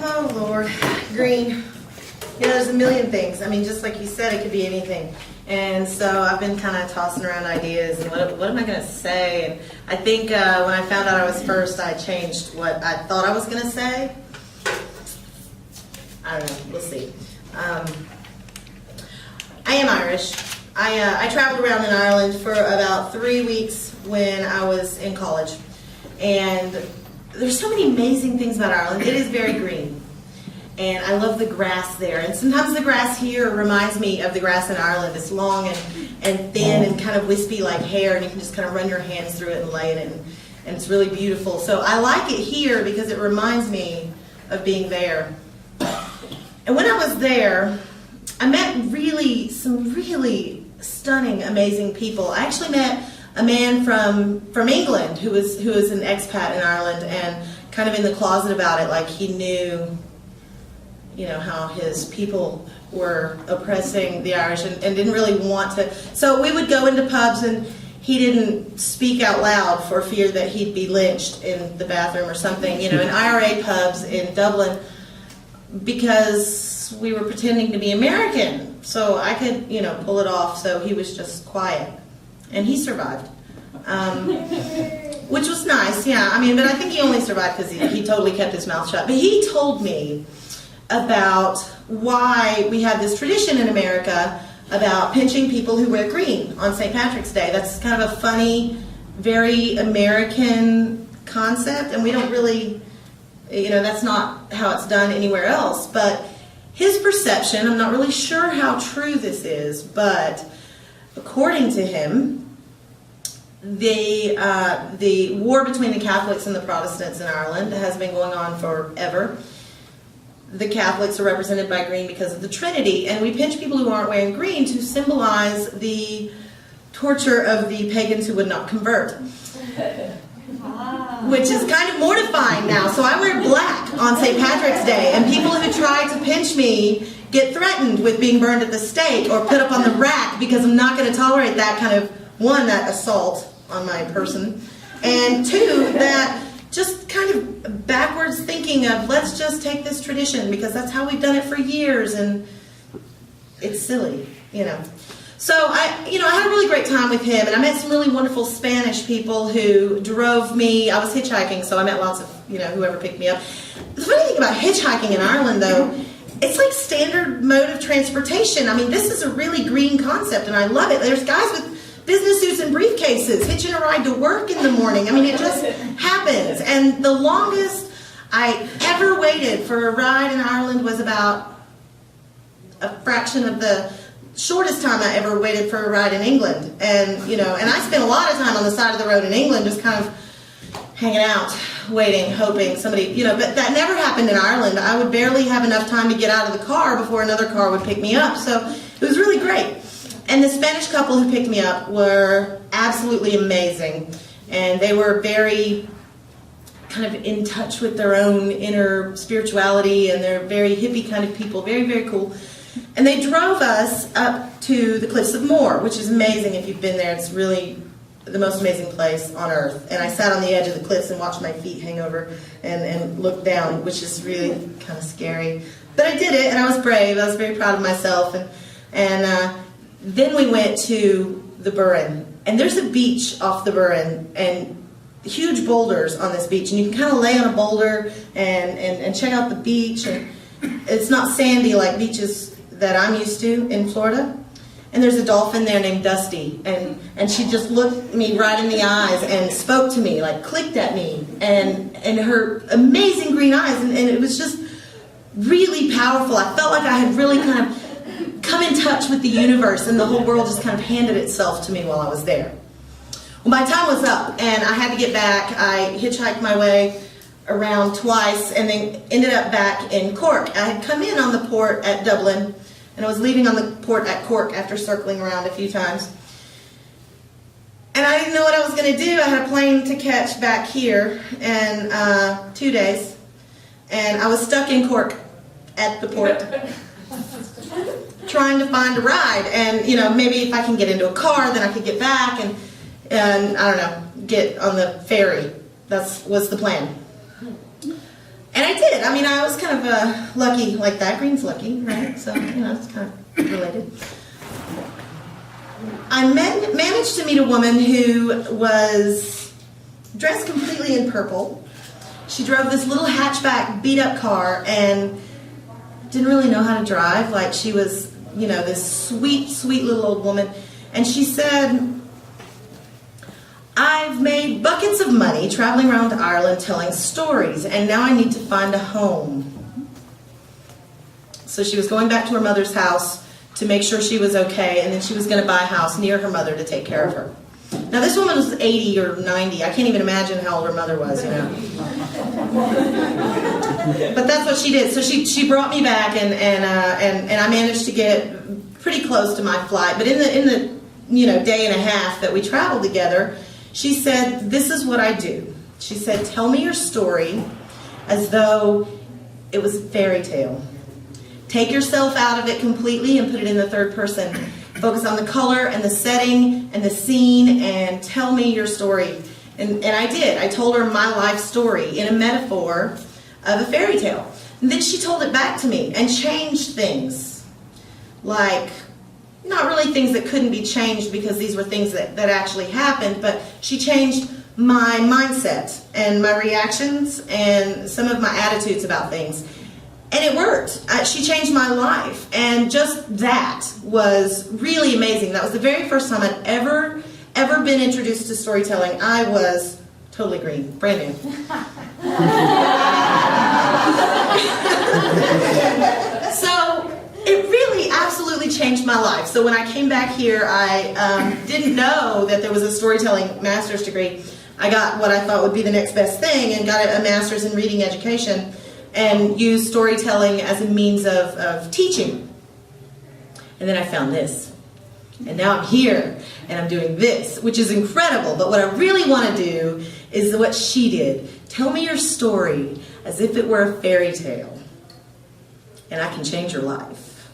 Oh, Lord. Green. You know, there's a million things. I mean, just like you said, it could be anything. And so I've been kind of tossing around ideas and what am I going to say? And I think when I found out I was first, I changed what I thought I was going to say. I don't know. We'll see. I am Irish. I traveled around in Ireland for about 3 weeks when I was in college. And there's so many amazing things about Ireland. It is very green. And I love the grass there. And sometimes the grass here reminds me of the grass in Ireland. It's long and thin and kind of wispy like hair, and you can just kind of run your hands through it and lay in it. And it's really beautiful. So I like it here because it reminds me of being there. And when I was there, I met some really stunning, amazing people. I actually met a man from England who was an expat in Ireland and kind of in the closet about it, like he knew, you know, how his people were oppressing the Irish and didn't really want to. So we would go into pubs and he didn't speak out loud for fear that he'd be lynched in the bathroom or something, you know, in IRA pubs in Dublin, because we were pretending to be American. So I could, you know, pull it off. So he was just quiet. And he survived, which was nice, yeah. I mean, but I think he only survived because he totally kept his mouth shut. But he told me about why we have this tradition in America about pinching people who wear green on St. Patrick's Day. That's kind of a funny, very American concept, and we don't really, you know, that's not how it's done anywhere else. But his perception, I'm not really sure how true this is, but according to him, the war between the Catholics and the Protestants in Ireland has been going on forever. The Catholics are represented by green because of the Trinity, and we pinch people who aren't wearing green to symbolize the torture of the pagans who would not convert. Which is kind of mortifying now. So I wear black on St. Patrick's Day, and people who try to pinch me get threatened with being burned at the stake or put up on the rack because I'm not going to tolerate that kind of, one, that assault on my person, and two, that just kind of backwards thinking of let's just take this tradition because that's how we've done it for years, and it's silly, you know. So I had a really great time with him, and I met some really wonderful Spanish people who drove me. I was hitchhiking, so I met lots of, you know, whoever picked me up. The funny thing about hitchhiking in Ireland, though, it's like standard mode of transportation. I mean, this is a really green concept, and I love it. There's guys with business suits and briefcases hitching a ride to work in the morning. I mean, it just happens. And the longest I ever waited for a ride in Ireland was about a fraction of the shortest time I ever waited for a ride in England. And, you know, and I spent a lot of time on the side of the road in England just kind of hanging out, waiting, hoping somebody, you know, but that never happened in Ireland. I would barely have enough time to get out of the car before another car would pick me up. So it was really great. And the Spanish couple who picked me up were absolutely amazing. And they were very kind of in touch with their own inner spirituality, and they're very hippie kind of people, very, very cool. And they drove us up to the Cliffs of Moher, which is amazing if you've been there. It's really the most amazing place on earth. And I sat on the edge of the cliffs and watched my feet hang over and look down, which is really kind of scary. But I did it, and I was brave. I was very proud of myself. And then we went to the Burren. And there's a beach off the Burren, and huge boulders on this beach. And you can kind of lay on a boulder and check out the beach. And it's not sandy like beaches that I'm used to in Florida. And there's a dolphin there named Dusty, and she just looked me right in the eyes and spoke to me, like clicked at me, and her amazing green eyes, and it was just really powerful. I felt like I had really kind of come in touch with the universe, and the whole world just kind of handed itself to me while I was there. Well, my time was up, and I had to get back. I hitchhiked my way around twice, and then ended up back in Cork. I had come in on the port at Dublin, and I was leaving on the port at Cork after circling around a few times. And I didn't know what I was going to do. I had a plane to catch back here in 2 days. And I was stuck in Cork at the port trying to find a ride. And, you know, maybe if I can get into a car, then I could get back and I don't know, get on the ferry. That was the plan. And I did. I mean, I was kind of lucky like that. Green's lucky, right? So, it's kind of related. I managed to meet a woman who was dressed completely in purple. She drove this little hatchback beat-up car and didn't really know how to drive. Like, she was, this sweet, sweet little old woman. And she said, I've made buckets of money traveling around Ireland telling stories, and now I need to find a home. So she was going back to her mother's house to make sure she was okay, and then she was going to buy a house near her mother to take care of her. Now this woman was 80 or 90. I can't even imagine how old her mother was, But that's what she did. So she brought me back, and I managed to get pretty close to my flight. But in the day and a half that we traveled together, she said, this is what I do. She said, tell me your story as though it was a fairy tale. Take yourself out of it completely and put it in the third person. Focus on the color and the setting and the scene and tell me your story. And I did. I told her my life story in a metaphor of a fairy tale. And then she told it back to me and changed things. Like, not really things that couldn't be changed because these were things that actually happened, but she changed my mindset and my reactions and some of my attitudes about things. And it worked. She changed my life. And just that was really amazing. That was the very first time I'd ever been introduced to storytelling. I was totally green, brand new. So it really absolutely changed my life. So when I came back here, I didn't know that there was a storytelling master's degree. I got what I thought would be the next best thing and got a master's in reading education and used storytelling as a means of teaching. And then I found this. And now I'm here and I'm doing this, which is incredible. But what I really want to do is what she did. Tell me your story as if it were a fairy tale. And I can change your life.